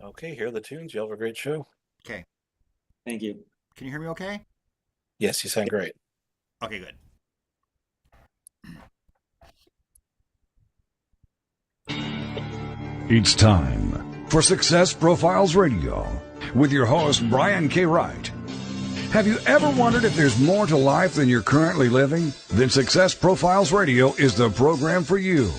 Okay, here are the tunes. You have a great show. Okay. Thank you. Can you hear me okay? Yes, you sound great. Okay, good. It's time for Success Profiles Radio with your host, Brian K. Wright. Have you ever wondered if there's more to life than you're currently living? Then Success Profiles Radio is the program for you.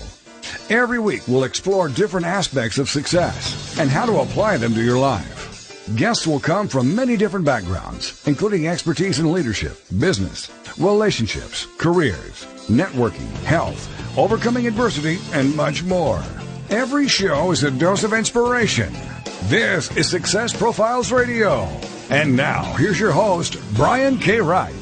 Every week, we'll explore different aspects of success and how to apply them to your life. Guests will come from many different backgrounds, including expertise in leadership, business, relationships, careers, networking, health, overcoming adversity, and much more. Every show is a dose of inspiration. This is Success Profiles Radio. And now, here's your host, Brian K. Wright.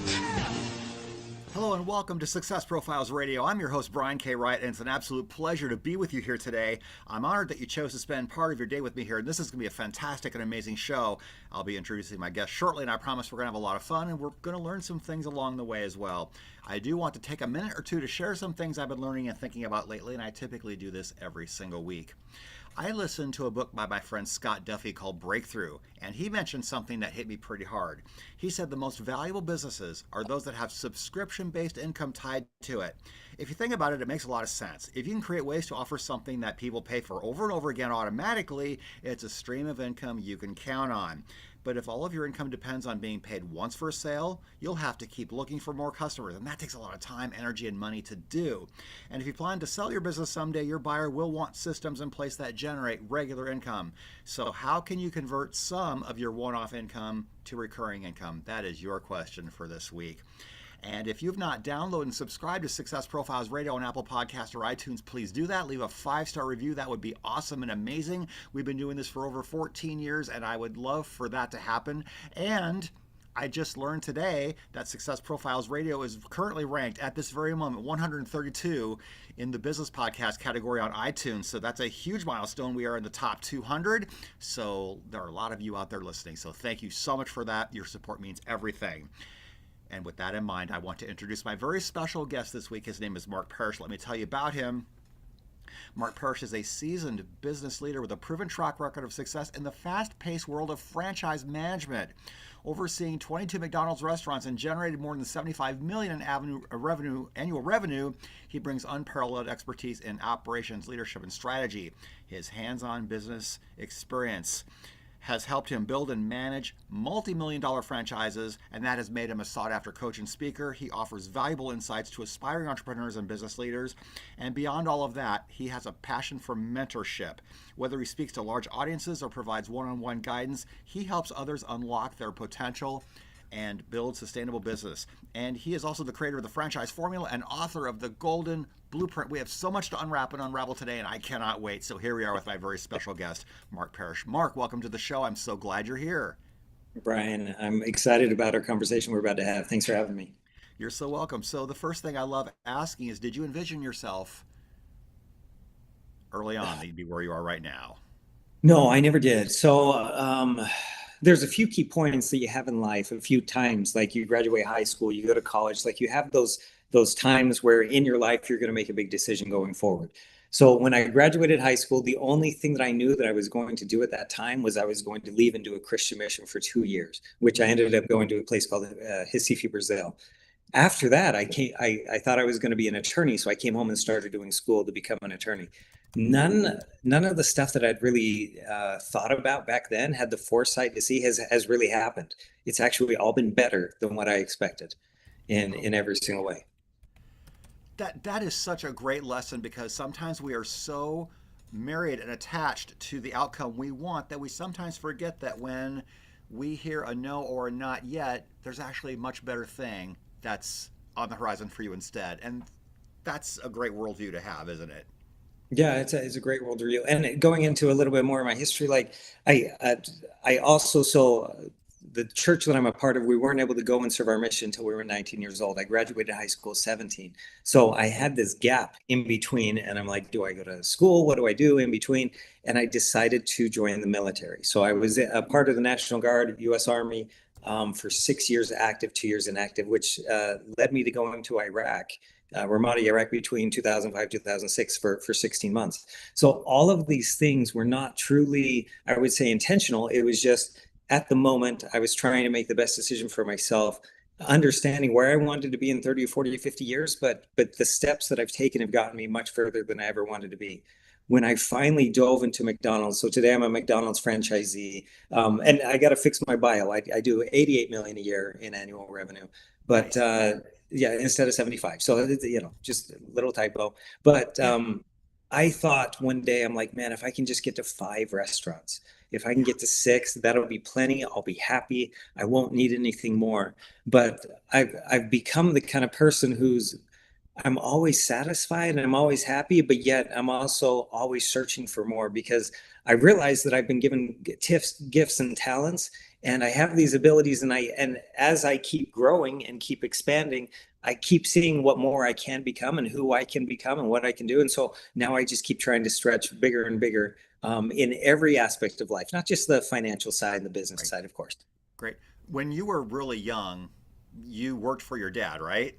Hello and welcome to Success Profiles Radio. I'm your host, Brian K. Wright, and it's an absolute pleasure to be with you here today. I'm honored that you chose to spend part of your day with me here, and this is going to be a fantastic and amazing show. I'll be introducing my guest shortly, and I promise we're going to have a lot of fun, and we're going to learn some things along the way as well. I do want to take a minute or two to share some things I've been learning and thinking about lately, and I typically do this every single week. I listened to a book by my friend Scott Duffy called Breakthrough, and he mentioned something that hit me pretty hard. He said the most valuable businesses are those that have subscription-based income tied to it. If you think about it, it makes a lot of sense. If you can create ways to offer something that people pay for over and over again automatically, it's a stream of income you can count on. But if all of your income depends on being paid once for a sale, you'll have to keep looking for more customers, and that takes a lot of time, energy, and money to do. And if you plan to sell your business someday, your buyer will want systems in place that generate regular income. So how can you convert some of your one-off income to recurring income? That is your question for this week. And if you've not downloaded and subscribed to Success Profiles Radio on Apple Podcasts or iTunes, please do that. Leave a 5-star review. That would be awesome and amazing. We've been doing this for over 14 years, and I would love for that to happen. And I just learned today that Success Profiles Radio is currently ranked at this very moment 132 in the business podcast category on iTunes. So that's a huge milestone. We are in the top 200. So there are a lot of you out there listening. So thank you so much for that. Your support means everything. And with that in mind, I want to introduce my very special guest this week. His name is Mark Parrish. Let me tell you about him. Mark Parrish is a seasoned business leader with a proven track record of success in the fast-paced world of franchise management. Overseeing 22 McDonald's restaurants and generated more than $75 million in annual revenue, he brings unparalleled expertise in operations, leadership, and strategy. His hands-on business experience has helped him build and manage multi-million-dollar franchises, and that has made him a sought-after coach and speaker. He offers valuable insights to aspiring entrepreneurs and business leaders. And beyond all of that, he has a passion for mentorship. Whether he speaks to large audiences or provides one-on-one guidance, he helps others unlock their potential and build sustainable business. And he is also the creator of the Franchise Formula and author of the Golden Blueprint. We have so much to unwrap and unravel today, and I cannot wait. So here we are with my very special guest, Mark Parrish. Mark, welcome to the show. I'm so glad you're here. Brian, I'm excited about our conversation we're about to have. Thanks for having me. You're so welcome. So the first thing I love asking is, did you envision yourself early on that you'd be where you are right now? No, I never did. There's a few key points that you have in life, a few times, like you graduate high school, you go to college, like you have those times where in your life you're going to make a big decision going forward. So when I graduated high school, the only thing that I knew that I was going to do at that time was I was going to leave and do a Christian mission for 2 years, which I ended up going to a place called Recife, Brazil. After that, I thought I was going to be an attorney, so I came home and started doing school to become an attorney. None of the stuff that I'd really thought about back then, had the foresight to see, has really happened. It's actually all been better than what I expected in every single way. That is such a great lesson, because sometimes we are so married and attached to the outcome we want that we sometimes forget that when we hear a no or a not yet, there's actually a much better thing that's on the horizon for you instead. And that's a great worldview to have, isn't it? Yeah, it's a great world review. And going into a little bit more of my history, like I also, the church that I'm a part of, we weren't able to go and serve our mission until we were 19 years old. I graduated high school 17. So I had this gap in between, and I'm like, do I go to school? What do I do in between? And I decided to join the military. So I was a part of the National Guard, U.S. Army, for 6 years active, 2 years inactive, which led me to going to Iraq Ramadi, Iraq between 2005, 2006 for 16 months. So all of these things were not truly, I would say, intentional. It was just at the moment I was trying to make the best decision for myself, understanding where I wanted to be in 30 or 40 or 50 years, but the steps that I've taken have gotten me much further than I ever wanted to be. When I finally dove into McDonald's, so today I'm a McDonald's franchisee, and I got to fix my bio. I do 88 million a year in annual revenue, but Nice. yeah, instead of 75. So just a little typo. But Yeah. I thought one day, I'm like, man, if I can just get to 5 restaurants, if I can Yeah. get to 6, that'll be plenty. I'll be happy. I won't need anything more. But I've become the kind of person who's I'm always satisfied and I'm always happy, but yet I'm also always searching for more because I realize that I've been given tips, gifts, and talents, and I have these abilities. And as I keep growing and keep expanding, I keep seeing what more I can become and who I can become and what I can do. And so now I just keep trying to stretch bigger and bigger in every aspect of life, not just the financial side and the business Right. side, of course. Great. When you were really young, you worked for your dad, right?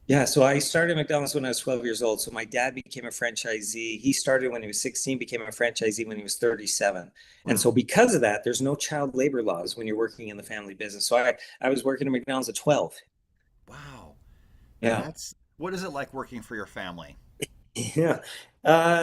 Yeah, so I started McDonald's when I was 12 years old. So my dad became a franchisee. He started when he was 16, became a franchisee when he was 37. And Wow. so because of that, there's no child labor laws when you're working in the family business. So I was working at McDonald's at 12. Wow. And Yeah. that's what is it like working for your family? Yeah.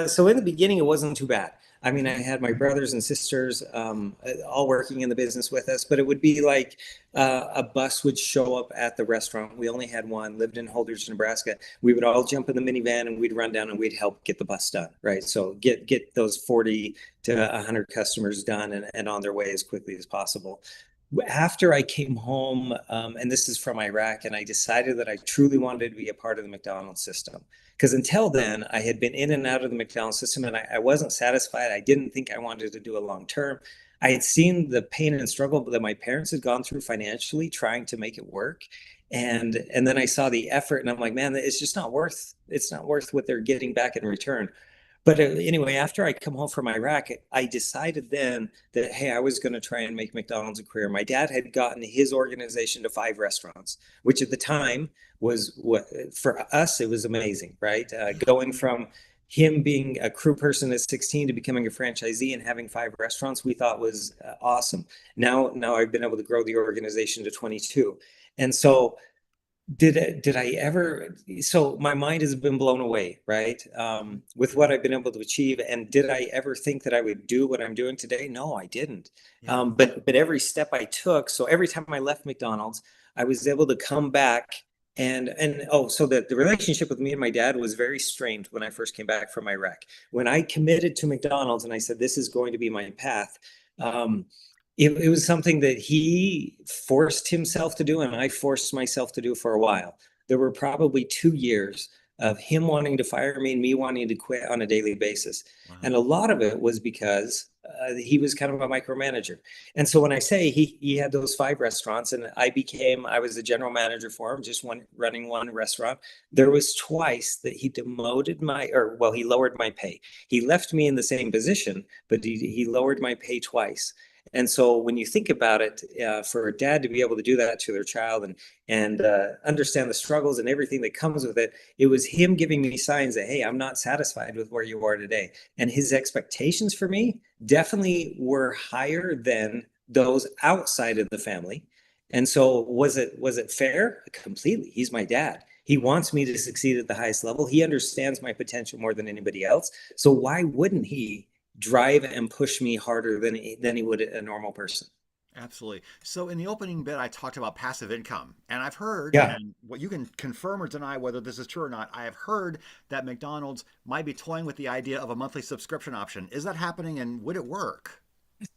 So in the beginning, it wasn't too bad. I mean, I Hmm. had my brothers and sisters all working in the business with us, but it would be like a bus would show up at the restaurant. We only had one, lived in Holdridge, Nebraska. We would all jump in the minivan and we'd run down and we'd help get the bus done, right? So get those 40 to 100 customers done and on their way as quickly as possible. After I came home, and this is from Iraq, and I decided that I truly wanted to be a part of the McDonald's system. Because until then, I had been in and out of the McDonald's system and I wasn't satisfied. I didn't think I wanted to do a long term. I had seen the pain and struggle that my parents had gone through financially trying to make it work. And then I saw the effort and I'm like, man, it's not worth what they're getting back in return. But anyway, after I come home from Iraq, I decided then that, hey, I was going to try and make McDonald's a career. My dad had gotten his organization to 5 restaurants, which at the time was what for us, it was amazing, right? Yeah. Going from him being a crew person at 16 to becoming a franchisee and having 5 restaurants, we thought was awesome. Now I've been able to grow the organization to 22. And so did I ever so my mind has been blown away, right, with what I've been able to achieve. And did I ever think that I would do what I'm doing today? No, I didn't. Yeah. But every step I took, so every time I left McDonald's, I was able to come back and oh, so the relationship with me and my dad was very strained when I first came back from Iraq. When I committed to McDonald's and I said this is going to be my path, um, it was something that he forced himself to do, and I forced myself to do for a while. There were probably 2 years of him wanting to fire me and me wanting to quit on a daily basis. And Wow. a lot of it was because he was kind of a micromanager. And so when I say he had those 5 restaurants and I was the general manager for him, just running one restaurant. There was twice that he he lowered my pay. He left me in the same position, but he lowered my pay twice. And so when you think about it, for a dad to be able to do that to their child and understand the struggles and everything that comes with it, it was him giving me signs that, hey, I'm not satisfied with where you are today. And his expectations for me definitely were higher than those outside of the family. And so was it fair? Completely. He's my dad. He wants me to succeed at the highest level. He understands my potential more than anybody else. So why wouldn't he drive and push me harder than he would a normal person? Absolutely. So in the opening bit, I talked about passive income, and I've heard, Yeah. and what you can confirm or deny whether this is true or not. I have heard that McDonald's might be toying with the idea of a monthly subscription option. Is that happening, and would it work?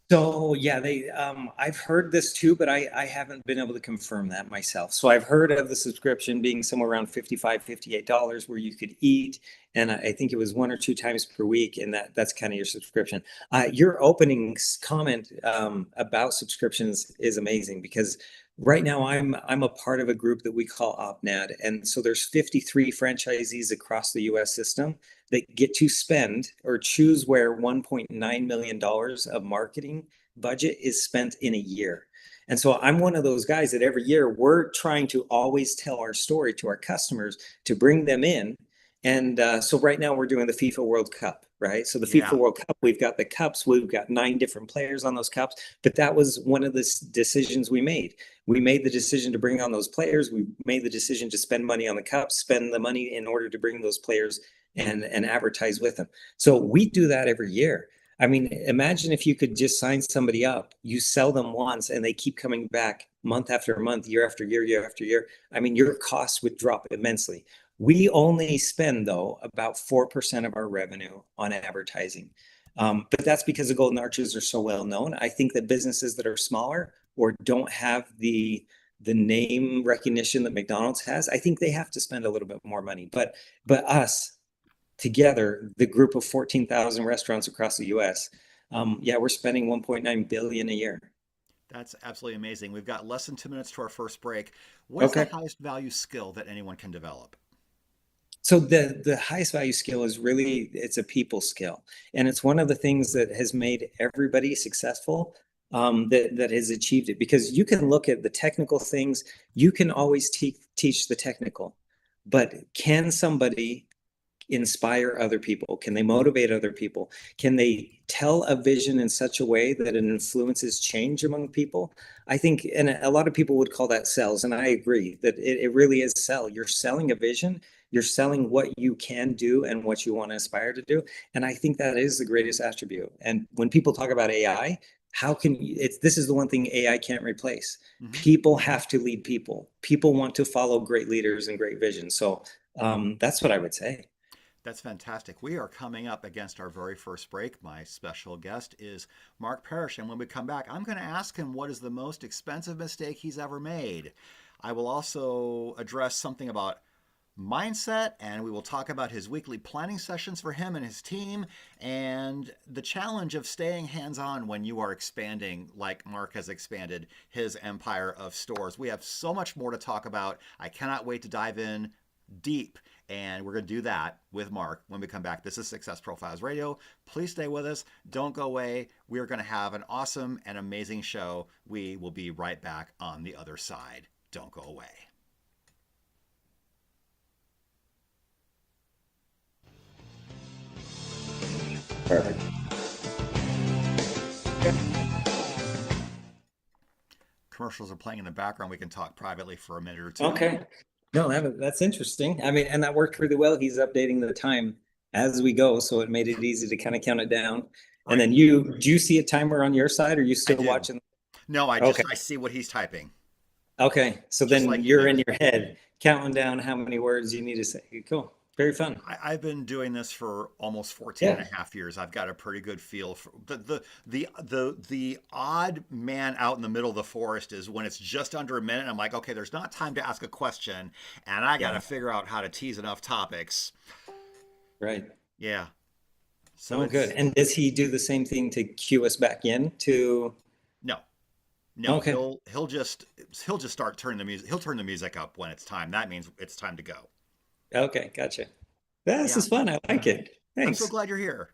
So yeah, they I've heard this too, but I haven't been able to confirm that myself. So I've heard of the subscription being somewhere around 55, $58 where you could eat. And I think it was 1 or 2 times per week, and that's kind of your subscription. Your opening comment about subscriptions is amazing because right now I'm a part of a group that we call OpNad, and so there's 53 franchisees across the U.S. system that get to spend or choose where $1.9 million of marketing budget is spent in a year. And so I'm one of those guys that every year we're trying to always tell our story to our customers to bring them in. And so right now we're doing the FIFA World Cup, right? So the Yeah. FIFA World Cup, we've got the cups, we've got 9 different players on those cups, but that was one of the decisions we made. We made the decision to bring on those players. We made the decision to spend money on the cups, spend the money in order to bring those players and advertise with them. So we do that every year. I mean, imagine if you could just sign somebody up, you sell them once and they keep coming back month after month, year after year, year after year. I mean, your costs would drop immensely. We only spend, though, about 4% of our revenue on advertising. But that's because the Golden Arches are so well known. I think that businesses that are smaller or don't have the name recognition that McDonald's has, I think they have to spend a little bit more money. But us together, the group of 14,000 restaurants across the US, we're spending 1.9 billion a year. That's absolutely amazing. We've got less than 2 minutes to our first break. What's the Okay. highest value skill that anyone can develop? So the highest value skill is really, it's a people skill. And it's one of the things that has made everybody successful, that has achieved it. Because you can look at the technical things, you can always teach the technical, but can somebody inspire other people? Can they motivate other people? Can they tell a vision in such a way that it influences change among people? I think, and a lot of people would call that sales, and I agree that it really is sell. You're selling a vision, you're selling what you can do and what you want to aspire to do. And I think that is the greatest attribute. And when people talk about AI, this is the one thing AI can't replace. Mhm. People have to lead people. People want to follow great leaders and great vision. So that's what I would say. That's fantastic. We are coming up against our very first break. My special guest is Mark Parrish. And when we come back, I'm going to ask him what is the most expensive mistake he's ever made. I will also address something about mindset, and we will talk about his weekly planning sessions for him and his team, and the challenge of staying hands-on when you are expanding like Mark has expanded his empire of stores. We have so much more to talk about. I cannot wait to dive in deep, and we're going to do that with Mark when we come back. This is Success Profiles Radio. Please stay with us. Don't go away. We are going to have an awesome and amazing show. We will be right back on the other side. Don't go away. Perfect. Commercials are playing in the background. We can talk privately for a minute or two. Okay. No, that's interesting. I mean, and that worked really well. He's updating the time as we go, so it made it easy to kind of count it down. And then do you see a timer on your side? Or are you still watching? No, I see what he's typing. Okay, so Just then like you're you. in your head counting down how many words you need to say. Cool. Very fun. I've been doing this for almost 14 and a half years. I've got a pretty good feel for the odd man out in the middle of the forest is when it's just under a minute. I'm like, okay, there's not time to ask a question, and I got to figure out how to tease enough topics. Right. Yeah. So good. And does he do the same thing to cue us back in to? No, Okay. He'll just start turning the music. He'll turn the music up when it's time. That means it's time to go. Okay, gotcha. This is fun. I like it. Thanks. I'm so glad you're here.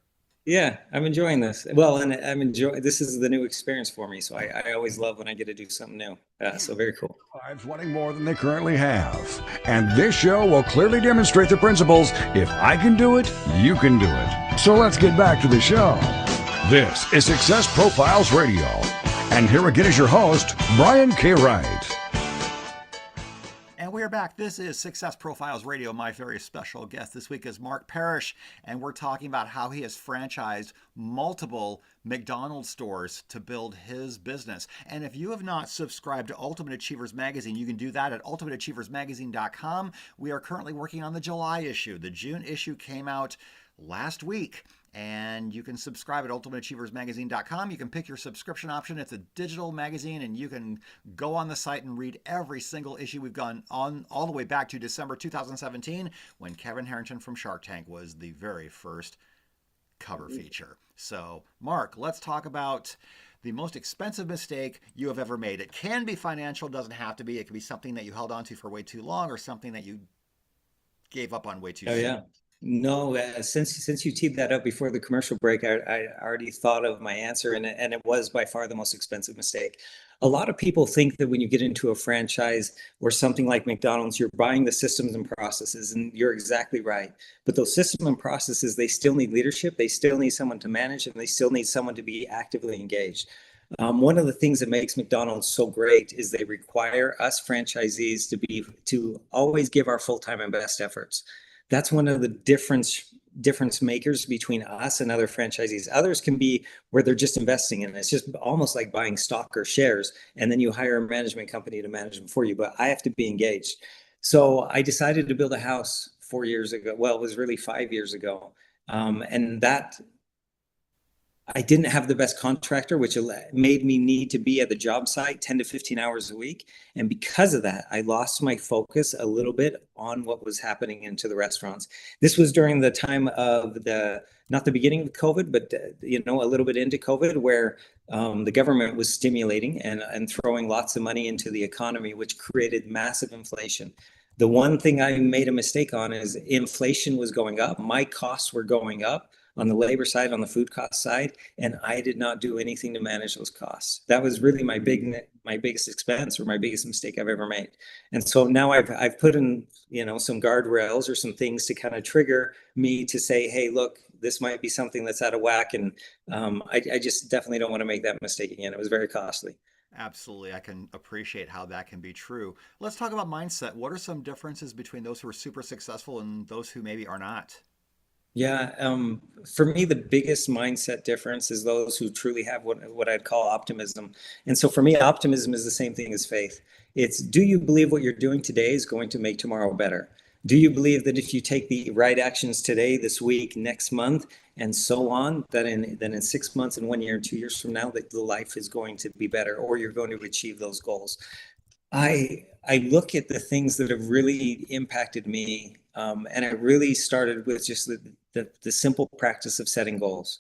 Yeah, I'm enjoying this. Well, and this is the new experience for me. So I always love when I get to do something new. So very cool. Lives wanting more than they currently have. And this show will clearly demonstrate the principles: if I can do it, you can do it. So let's get back to the show. This is Success Profiles Radio. And here again is your host, Brian K. Wright. And we are back. This is Success Profiles Radio. My very special guest this week is Mark Parrish, and we're talking about how he has franchised multiple McDonald's stores to build his business. And if you have not subscribed to Ultimate Achievers Magazine, you can do that at ultimateachieversmagazine.com. We are currently working on the July issue. The June issue came out last week, and you can subscribe at ultimateachieversmagazine.com. You can pick your subscription option. It's a digital magazine, and you can go on the site and read every single issue we've gone on all the way back to December 2017, when Kevin Harrington from Shark Tank was the very first cover feature. So, Mark, let's talk about the most expensive mistake you have ever made. It can be financial, doesn't have to be. It can be something that you held on to for way too long, or something that you gave up on way too soon. Yeah. No, since you teed that up before the commercial break, I already thought of my answer, and it was by far the most expensive mistake. A lot of people think that when you get into a franchise or something like McDonald's, you're buying the systems and processes, and you're exactly right. But those systems and processes, they still need leadership, they still need someone to manage, and they still need someone to be actively engaged. One of the things that makes McDonald's so great is they require us franchisees to always give our full time and best efforts. That's one of the difference makers between us and other franchisees. Others can be where they're just investing in it. It's just almost like buying stock or shares, and then you hire a management company to manage them for you. But I have to be engaged. So I decided to build a house 4 years ago. Well, it was really 5 years ago. And that I didn't have the best contractor, which made me need to be at the job site 10 to 15 hours a week. And because of that, I lost my focus a little bit on what was happening into the restaurants. This was during the time of not the beginning of COVID, but a little bit into COVID, where the government was stimulating and throwing lots of money into the economy, which created massive inflation. The one thing I made a mistake on is inflation was going up. My costs were going up on the labor side, on the food cost side, and I did not do anything to manage those costs. That was really my biggest expense, or my biggest mistake I've ever made. And so now I've put in some guardrails or some things to kind of trigger me to say, hey, look, this might be something that's out of whack, and I just definitely don't want to make that mistake again. It was very costly. Absolutely. I can appreciate how that can be true. Let's talk about mindset. What are some differences between those who are super successful and those who maybe are not? Yeah, for me, the biggest mindset difference is those who truly have what I'd call optimism. And so for me, optimism is the same thing as faith. It's, do you believe what you're doing today is going to make tomorrow better? Do you believe that if you take the right actions today, this week, next month, and so on, that in 6 months and 1 year and 2 years from now, that the life is going to be better, or you're going to achieve those goals? I look at the things that have really impacted me, and it really started with just the simple practice of setting goals.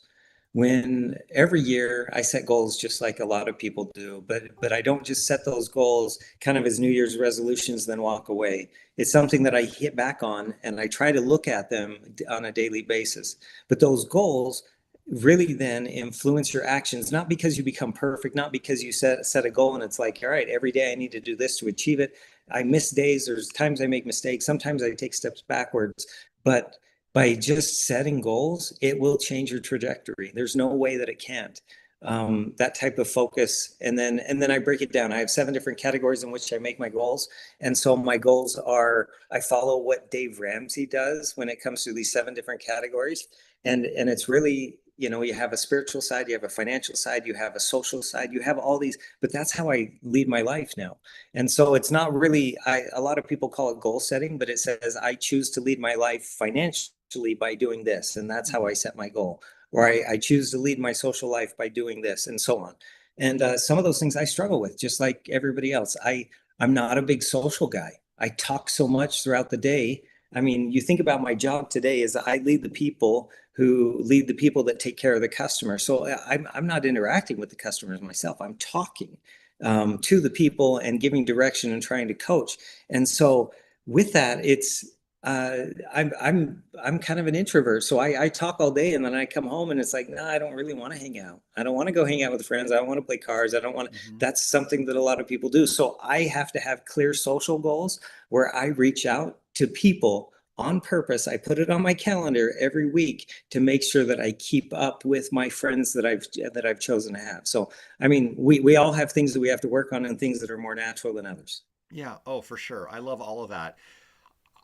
When every year I set goals just like a lot of people do, but I don't just set those goals kind of as New Year's resolutions, then walk away. It's something that I hit back on, and I try to look at them on a daily basis. But those goals really then influence your actions, not because you become perfect, not because you set a goal and it's like, all right, every day I need to do this to achieve it. I miss days, there's times I make mistakes, sometimes I take steps backwards, but by just setting goals, it will change your trajectory. There's no way that it can't. That type of focus, and then I break it down. I have 7 different categories in which I make my goals, and so my goals are, I follow what Dave Ramsey does when it comes to these 7 different categories, and it's really, you have a spiritual side, you have a financial side, you have a social side, you have all these, but that's how I lead my life now. And so it's not really, a lot of people call it goal setting, but it says I choose to lead my life financially by doing this, and that's how I set my goal. Or I choose to lead my social life by doing this, and so on. And some of those things I struggle with, just like everybody else. I'm not a big social guy. I talk so much throughout the day. I mean, you think about my job today is I lead the people who lead the people that take care of the customer. So I'm not interacting with the customers myself. I'm talking to the people and giving direction and trying to coach. And so with that, it's I'm kind of an introvert, so I talk all day, and then I come home and it's like, no, I don't really want to hang out. I don't want to go hang out with friends. I don't want to play cards. I don't want to. That's something that a lot of people do. So I have to have clear social goals where I reach out to people on purpose. I put it on my calendar every week to make sure that I keep up with my friends that I've chosen to have. So I mean, we all have things that we have to work on and things that are more natural than others. Yeah. Oh, for sure. I love all of that.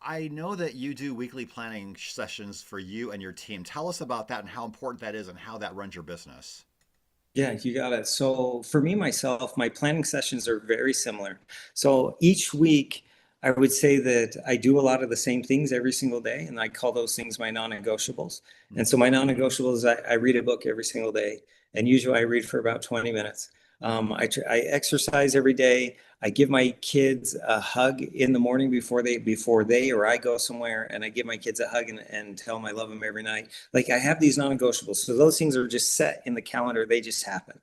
I know that you do weekly planning sessions for you and your team. Tell us about that and how important that is and how that runs your business. Yeah, you got it. So for me, myself, my planning sessions are very similar. So each week, I would say that I do a lot of the same things every single day, and I call those things my non-negotiables. And so my non-negotiables, I read a book every single day, and usually I read for about 20 minutes. I exercise every day. I give my kids a hug in the morning before they or I go somewhere, and I give my kids a hug and tell them I love them every night. Like, I have these non-negotiables. So those things are just set in the calendar. They just happen.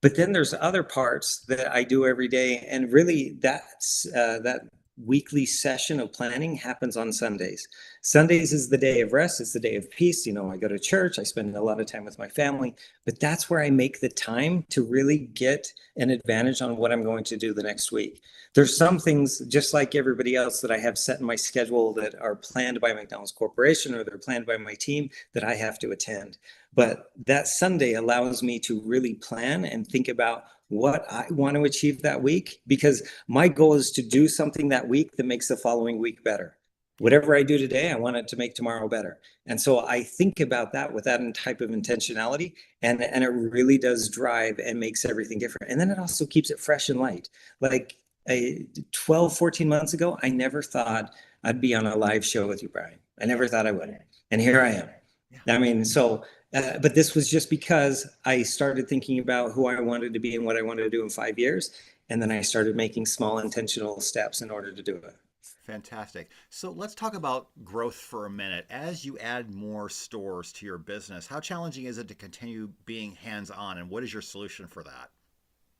But then there's other parts that I do every day. And really that weekly session of planning happens on Sundays. Sundays is the day of rest. It's the day of peace. I go to church. I spend a lot of time with my family, but that's where I make the time to really get an advantage on what I'm going to do the next week. There's some things, just like everybody else, that I have set in my schedule that are planned by McDonald's Corporation or they're planned by my team that I have to attend. But that Sunday allows me to really plan and think about what I want to achieve that week, because my goal is to do something that week that makes the following week better. Whatever I do today, I want it to make tomorrow better. And so I think about that with that type of intentionality, and it really does drive and makes everything different. And then it also keeps it fresh and light. Like 12, 14 months ago, I never thought I'd be on a live show with you, Brian. I never thought I would. And here I am. I mean, but this was just because I started thinking about who I wanted to be and what I wanted to do in 5 years. And then I started making small intentional steps in order to do it. Fantastic. So let's talk about growth for a minute. As you add more stores to your business, how challenging is it to continue being hands-on, and what is your solution for that?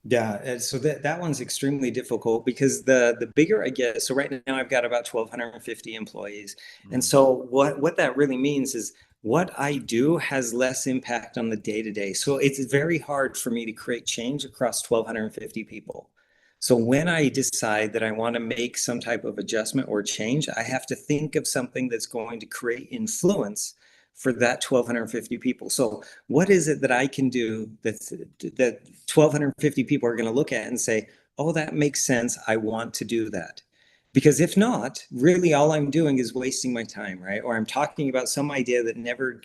Yeah, so that one's extremely difficult because the bigger I get, so right now I've got about 1,250 employees. And so what that really means is what I do has less impact on the day-to-day. So it's very hard for me to create change across 1,250 people. So when I decide that I want to make some type of adjustment or change, I have to think of something that's going to create influence for that 1,250 people. So what is it that I can do that 1,250 people are going to look at and say, oh, that makes sense. I want to do that. Because if not, really all I'm doing is wasting my time, right? Or I'm talking about some idea that never,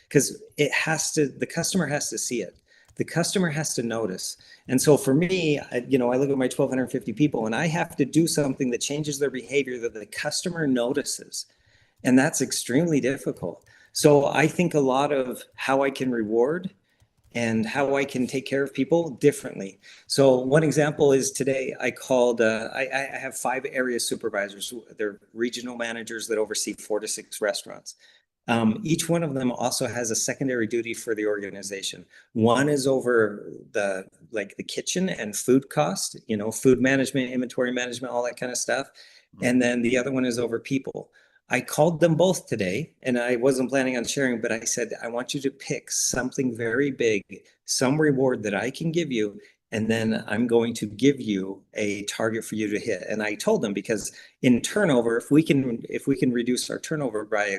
because the customer has to see it. The customer has to notice. And so for me, I look at my 1,250 people and I have to do something that changes their behavior that the customer notices. And that's extremely difficult. So I think a lot of how I can reward and how I can take care of people differently. So one example is today I called, I have 5 area supervisors. They're regional managers that oversee 4 to 6 restaurants. Each one of them also has a secondary duty for the organization. One is over the kitchen and food cost, food management, inventory management, all that kind of stuff. And then the other one is over people. I called them both today and I wasn't planning on sharing, but I said, I want you to pick something very big, some reward that I can give you. And then I'm going to give you a target for you to hit. And I told them, because in turnover, if we can reduce our turnover by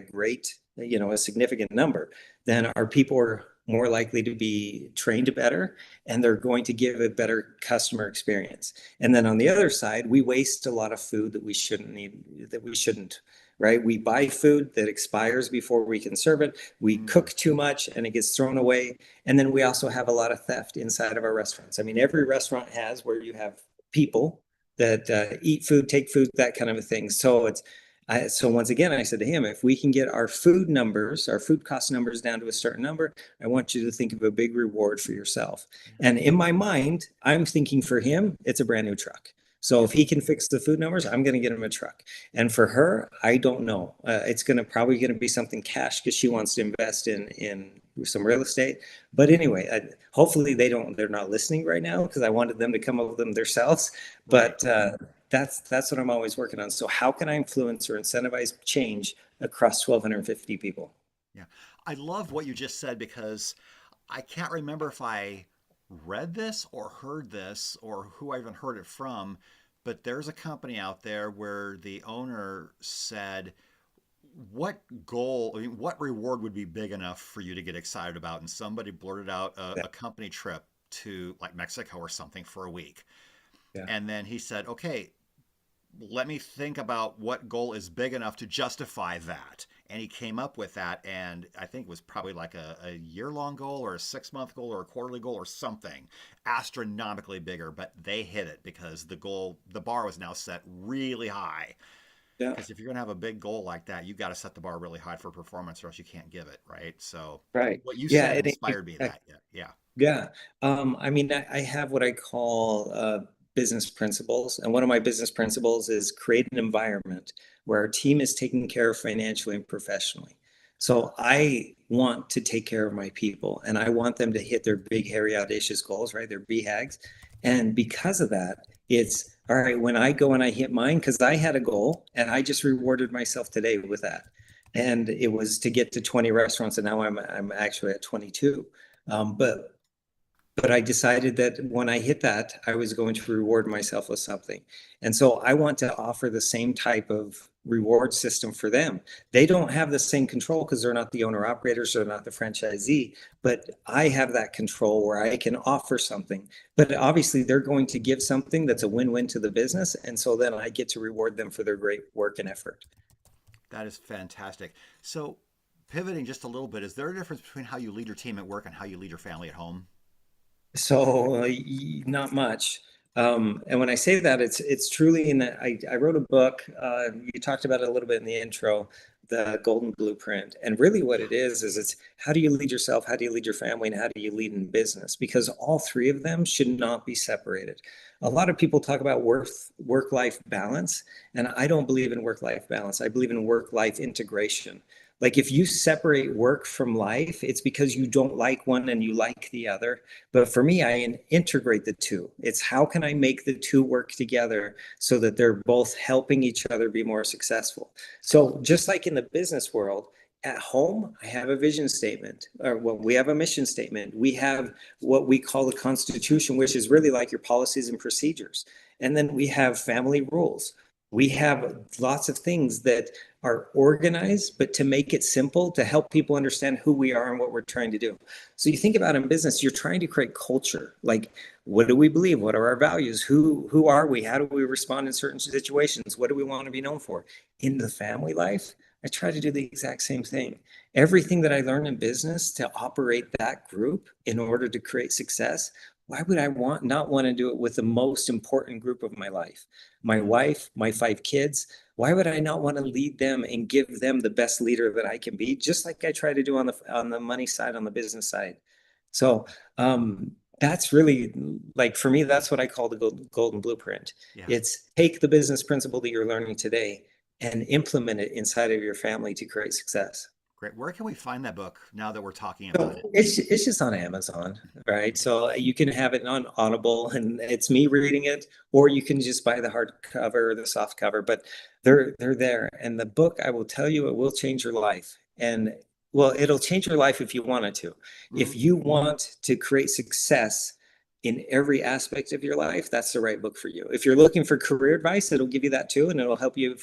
a significant number, then our people are more likely to be trained better and they're going to give a better customer experience. And then on the other side, we waste a lot of food that we shouldn't, right? We buy food that expires before we can serve it. We cook too much and it gets thrown away. And then we also have a lot of theft inside of our restaurants. I mean, every restaurant has where you have people that eat food, take food, that kind of a thing. So so once again, I said to him, if we can get our food cost numbers down to a certain number, I want you to think of a big reward for yourself. And in my mind, I'm thinking for him, it's a brand new truck. So if he can fix the food numbers, I'm going to get him a truck. And for her, I don't know. It's probably going to be something cash because she wants to invest in some real estate. But anyway, hopefully they're not listening right now because I wanted them to come up with them themselves. But that's what I'm always working on. So how can I influence or incentivize change across 1,250 people? Yeah, I love what you just said because I can't remember if I read this or heard this or who I even heard it from, but there's a company out there where the owner said, what reward would be big enough for you to get excited about? And somebody blurted out a company trip to like Mexico or something for a week. Yeah. And then he said, okay, let me think about what goal is big enough to justify that. And he came up with that. And I think it was probably like a year-long goal or a 6-month goal or a quarterly goal or something astronomically bigger. But they hit it because the bar was now set really high. Yeah. Because if you're going to have a big goal like that, you've got to set the bar really high for performance or else you can't give it. Right. So what you said inspired me that. Yeah. Yeah. I mean, I have what I call business principles. And one of my business principles is create an environment where our team is taken care of financially and professionally. So I want to take care of my people and I want them to hit their big, hairy, audacious goals, right? Their BHAGs. And because of that, it's all right when I go and I hit mine, because I had a goal and I just rewarded myself today with that. and it was to get to 20 restaurants, and now I'm actually at 22. But I decided that when I hit that, I was going to reward myself with something. And so I want to offer the same type of reward system for them. They don't have the same control because they're not the owner operators, they're not the franchisee, but I have that control where I can offer something. But obviously they're going to give something that's a win-win to the business. And so then I get to reward them for their great work and effort. That is fantastic. So pivoting just a little bit, is there a difference between how you lead your team at work and how you lead your family at home? So not much. And when I say that, it's truly in that I wrote a book. You talked about it a little bit in the intro, the Golden Blueprint. And really what it is it's how do you lead yourself? How do you lead your family? And how do you lead in business? Because all three of them should not be separated. A lot of people talk about work-life balance, and I don't believe in work-life balance. I believe in work-life integration. Like if you separate work from life, it's because you don't like one and you like the other. But for me, I integrate the two. It's how can I make the two work together so that they're both helping each other be more successful. So just like in the business world, at home, I have a vision statement, or well, we have a mission statement. We have what we call the Constitution, which is really like your policies and procedures. And then we have family rules. We have lots of things that are organized, but to make it simple, to help people understand who we are and what we're trying to do. So you think about in business, you're trying to create culture. Like, what do we believe? What are our values? Who are we? How do we respond in certain situations? What do we want to be known for? In the family life, I try to do the exact same thing. Everything that I learned in business to operate that group in order to create success, why would I not want to do it with the most important group of my life? My wife, my 5 kids. Why would I not want to lead them and give them the best leader that I can be, just like I try to do on the money side, on the business side? So that's really, like, for me, that's what I call the golden blueprint. Yeah. It's take the business principle that you're learning today and implement it inside of your family to create success. Great. Where can we find that book now that we're talking So about it? it's just on Amazon, right? So you can have it on Audible, and it's me reading it, or you can just buy the hardcover or the soft cover. But they're there, and the book, I will tell you, it will change your life. And well, it'll change your life if you want it to. If you want to create success in every aspect of your life, that's the right book for you. If you're looking for career advice, it'll give you that too, and it'll help you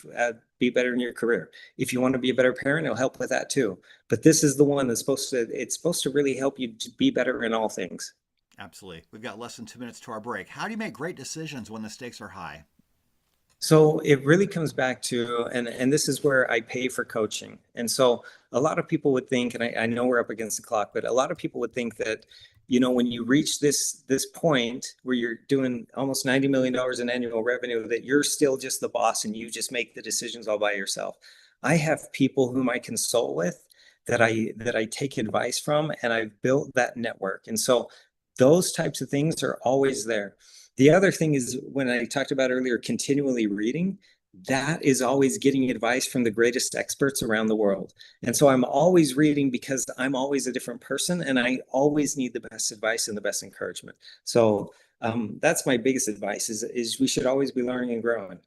be better in your career. If you want to be a better parent, it'll help with that too. But this is the one that's supposed to really help you to be better in all things. Absolutely. We've got less than 2 minutes to our break. How do you make great decisions when the stakes are high? So it really comes back to, and this is where I pay for coaching. And so a lot of people would think, and I know we're up against the clock, but a lot of people would think that, when you reach this point where you're doing almost $90 million in annual revenue, that you're still just the boss and you just make the decisions all by yourself. I have people whom I consult with that I take advice from, and I've built that network. And so those types of things are always there. The other thing is, when I talked about earlier, continually reading, that is always getting advice from the greatest experts around the world. And so I'm always reading because I'm always a different person, and I always need the best advice and the best encouragement. So that's my biggest advice is we should always be learning and growing.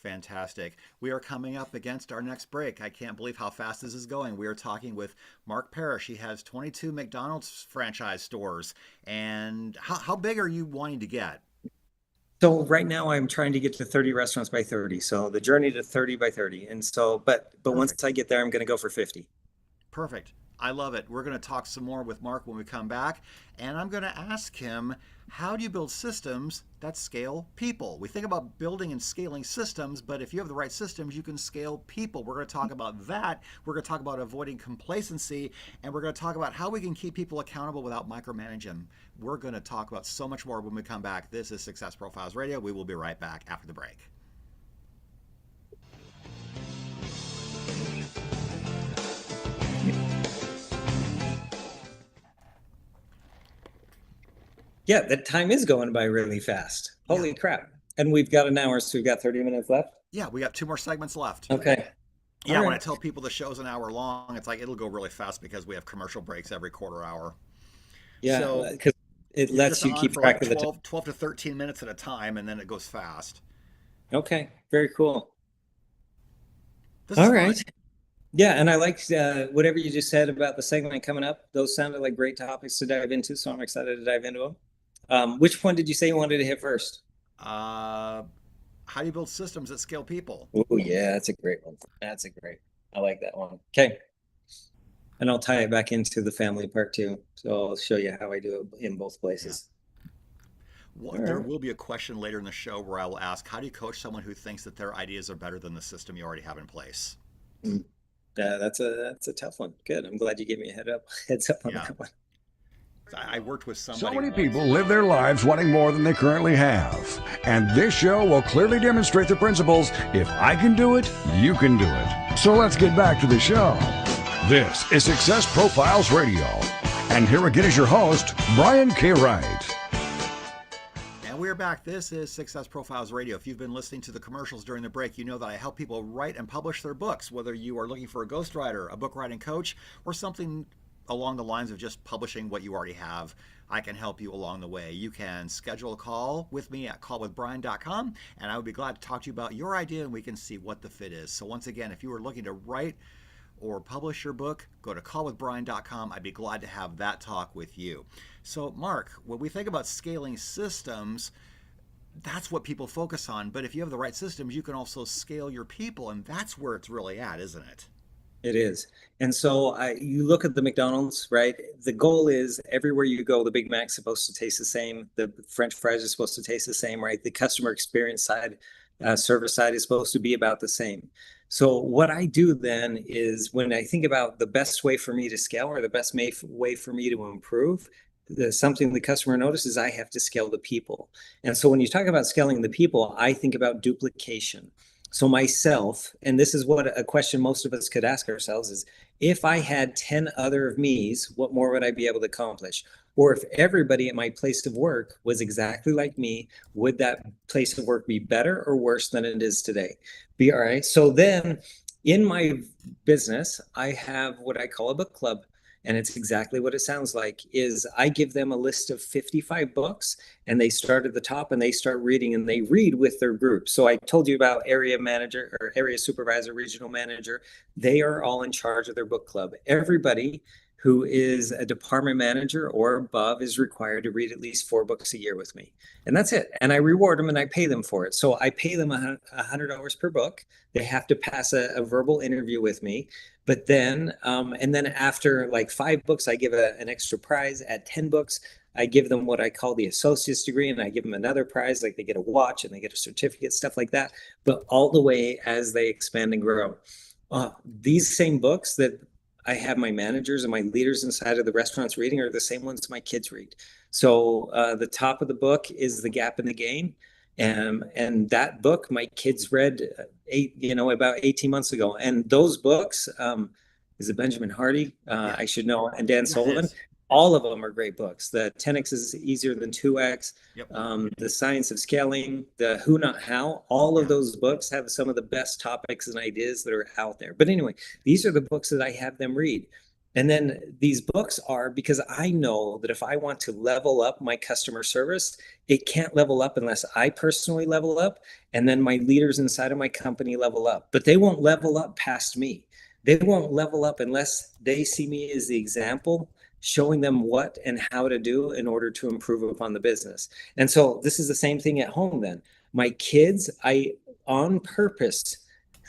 Fantastic. We are coming up against our next break. I can't believe how fast this is going. We are talking with Mark Parrish. He has 22 McDonald's franchise stores. And how big are you wanting to get? So right now I'm trying to get to 30 restaurants by 30. So the journey to 30 by 30. And so, but once I get there, I'm going to go for 50. Perfect. I love it. We're going to talk some more with Mark when we come back. And I'm going to ask him, how do you build systems that scale people? We think about building and scaling systems, but if you have the right systems, you can scale people. We're going to talk about that. We're going to talk about avoiding complacency, and we're going to talk about how we can keep people accountable without micromanaging. We're going to talk about so much more when we come back. This is Success Profiles Radio. We will be right back after the break. Yeah, that time is going by really fast. Holy crap. And we've got an hour, so we've got 30 minutes left. Yeah, we got 2 more segments left. Okay. Yeah, All when I right. tell people the show's an hour long, it's like it'll go really fast because we have commercial breaks every quarter hour. Yeah, So because it you're lets just you on keep for track like of the time. 12 to 13 minutes at a time, and then it goes fast. Okay, very cool. This All is right. fun. Yeah, and I liked whatever you just said about the segment coming up. Those sounded like great topics to dive into, so I'm excited to dive into them. Which one did you say you wanted to hit first? Uh, how do you build systems that scale people? Oh, yeah, that's a great one. That's a great. I like that one. Okay. And I'll tie it back into the family part too. So I'll show you how I do it in both places. There will be a question later in the show where I will ask, how do you coach someone who thinks that their ideas are better than the system you already have in place? Mm. Yeah, that's a tough one. Good. I'm glad you gave me a heads up on Yeah. that one. I worked with somebody. So many once- people live their lives wanting more than they currently have. And this show will clearly demonstrate the principles: if I can do it, you can do it. So let's get back to the show. This is Success Profiles Radio. And here again is your host, Brian K. Wright. And we're back. This is Success Profiles Radio. If you've been listening to the commercials during the break, you know that I help people write and publish their books, whether you are looking for a ghostwriter, a book writing coach, or something along the lines of just publishing what you already have. I can help you along the way. You can schedule a call with me at callwithbrian.com, and I would be glad to talk to you about your idea, and we can see what the fit is. So once again, if you are looking to write or publish your book, go to callwithbrian.com. I'd be glad to have that talk with you. So Mark, when we think about scaling systems, that's what people focus on. But if you have the right systems, you can also scale your people, and that's where it's really at, isn't it? It is. And so you look at the McDonald's, right? The goal is everywhere you go, the Big Mac's supposed to taste the same. The French fries are supposed to taste the same, right? The customer experience side, service side is supposed to be about the same. So what I do then is when I think about the best way for me to scale or the best way for me to improve, something the customer notices, I have to scale the people. And so when you talk about scaling the people, I think about duplication. So myself, and this is what a question most of us could ask ourselves is, if I had 10 other of me's, what more would I be able to accomplish? Or if everybody at my place of work was exactly like me, would that place of work be better or worse than it is today? Be all right. So then in my business, I have what I call a book club. And it's exactly what it sounds like is I give them a list of 55 books and they start at the top and they start reading and they read with their group. So I told you about area manager or area supervisor, regional manager. They are all in charge of their book club. Everybody who is a department manager or above is required to read at least 4 books a year with me. And that's it. And I reward them and I pay them for it. So I pay them $100 per book. They have to pass a verbal interview with me. But then, and then after like 5 books, I give an extra prize. At 10 books, I give them what I call the associate's degree, and I give them another prize, like they get a watch and they get a certificate, stuff like that. But all the way as they expand and grow. These same books that I have my managers and my leaders inside of the restaurants reading are the same ones my kids read. So the top of the book is The Gap in the Gain. And that book my kids read about 18 months ago. And those books, is it Benjamin Hardy? I should know, and Dan Sullivan. All of them are great books. The 10X is easier than 2X. Yep. The Science of Scaling, the Who Not How. All of those books have some of the best topics and ideas that are out there. But anyway, these are the books that I have them read. And then these books are because I know that if I want to level up my customer service, it can't level up unless I personally level up and then my leaders inside of my company level up. But they won't level up past me. They won't level up unless they see me as the example, showing them what and how to do in order to improve upon the business. And so this is the same thing at home then. My kids, I on purpose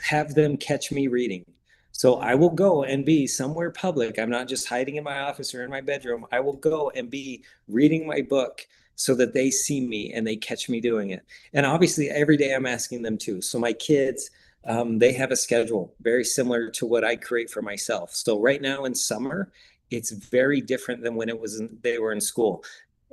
have them catch me reading. So I will go and be somewhere public. I'm not just hiding in my office or in my bedroom. I will go and be reading my book so that they see me and they catch me doing it. And obviously every day I'm asking them to. So my kids, they have a schedule very similar to what I create for myself. So right now in summer, it's very different than when they were in school.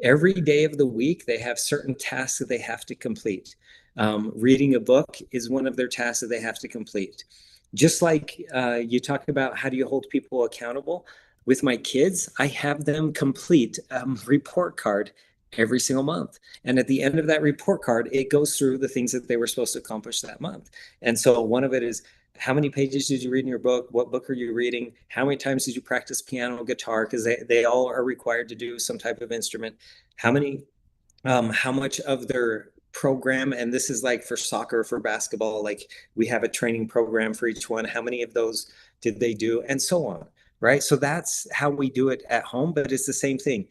Every day of the week, they have certain tasks that they have to complete. Reading a book is one of their tasks that they have to complete. Just like you talk about how do you hold people accountable, with my kids, I have them complete a report card every single month. And at the end of that report card, it goes through the things that they were supposed to accomplish that month. And so one of it is, how many pages did you read in your book? What book are you reading? How many times did you practice piano, guitar? Because they all are required to do some type of instrument. How much of their program, and this is like for soccer, for basketball, like we have a training program for each one. How many of those did they do, and so on, right? So that's how we do it at home, but it's the same thing.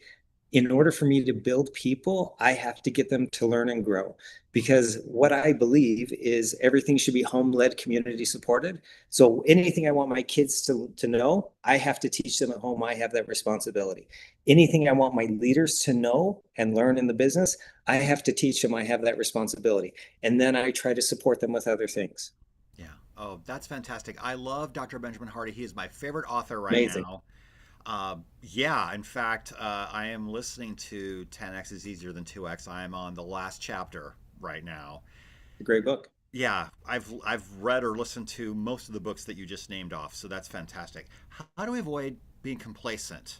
In order for me to build people, I have to get them to learn and grow, because what I believe is everything should be home led, community supported. So anything I want my kids to know, I have to teach them at home. I have that responsibility. Anything I want my leaders to know and learn in the business, I have to teach them. I have that responsibility. And then I try to support them with other things. Yeah. Oh, that's fantastic. I love Dr. Benjamin Hardy. He is my favorite author right Amazing. now. Yeah, in fact, I am listening to 10x is easier than 2x. I am on the last chapter right now. Great book. Yeah, I've read or listened to most of the books that you just named off, so that's fantastic. How do we avoid being complacent?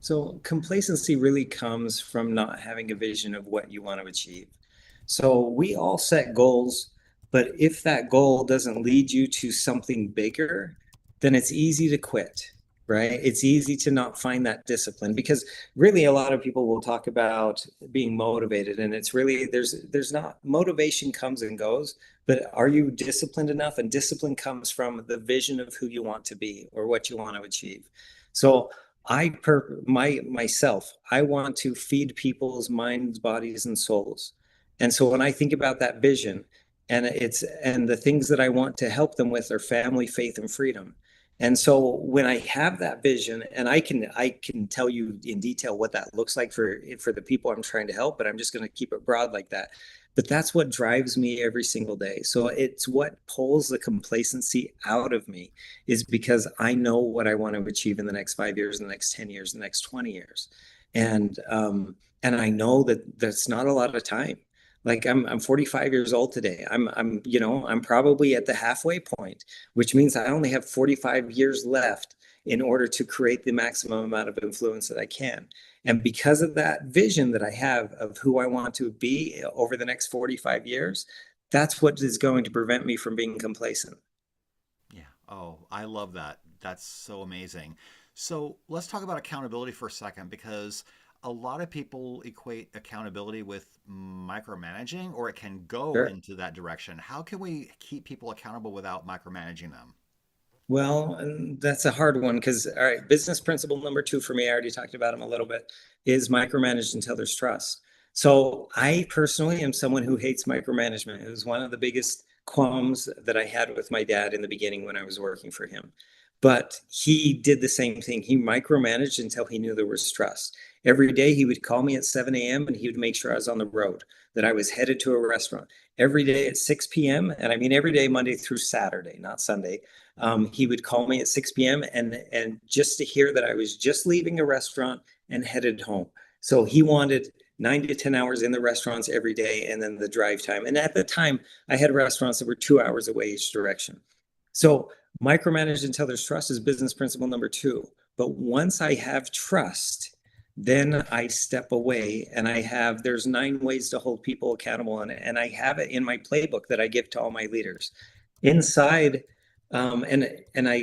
So complacency really comes from not having a vision of what you want to achieve. So we all set goals, but if that goal doesn't lead you to something bigger, then it's easy to quit, right? It's easy to not find that discipline, because really a lot of people will talk about being motivated, and it's really there's not, motivation comes and goes, but are you disciplined enough? And discipline comes from the vision of who you want to be or what you want to achieve. So myself, I want to feed people's minds, bodies, and souls. And so when I think about that vision, and the things that I want to help them with are family, faith, and freedom. And so when I have that vision, and I can tell you in detail what that looks like for the people I'm trying to help, but I'm just going to keep it broad like that. But that's what drives me every single day. So it's what pulls the complacency out of me, is because I know what I want to achieve in the next 5 years, in the next 10 years, the next 20 years. And I know that that's not a lot of time. Like I'm 45 years old today. I'm probably at the halfway point, which means I only have 45 years left in order to create the maximum amount of influence that I can. And because of that vision that I have of who I want to be over the next 45 years, that's what is going to prevent me from being complacent. Yeah. Oh, I love that. That's so amazing. So let's talk about accountability for a second, because a lot of people equate accountability with micromanaging, or it can go Sure. into that direction. How can we keep people accountable without micromanaging them? Well, and that's a hard one because, all right, business principle number two for me, I already talked about them a little bit, is micromanage until there's trust. So I personally am someone who hates micromanagement. It was one of the biggest qualms that I had with my dad in the beginning when I was working for him. But he did the same thing. He micromanaged until he knew there was trust. Every day he would call me at 7 a.m. and he would make sure I was on the road, that I was headed to a restaurant. Every day at 6 p.m., and I mean every day, Monday through Saturday, not Sunday. He would call me at 6 p.m. and just to hear that I was just leaving a restaurant and headed home. So he wanted 9 to 10 hours in the restaurants every day, and then the drive time. And at the time, I had restaurants that were 2 hours away each direction. So micromanage until there's trust is business principle number two. But once I have trust, then I step away, and there's 9 ways to hold people accountable. And I have it in my playbook that I give to all my leaders. Inside and I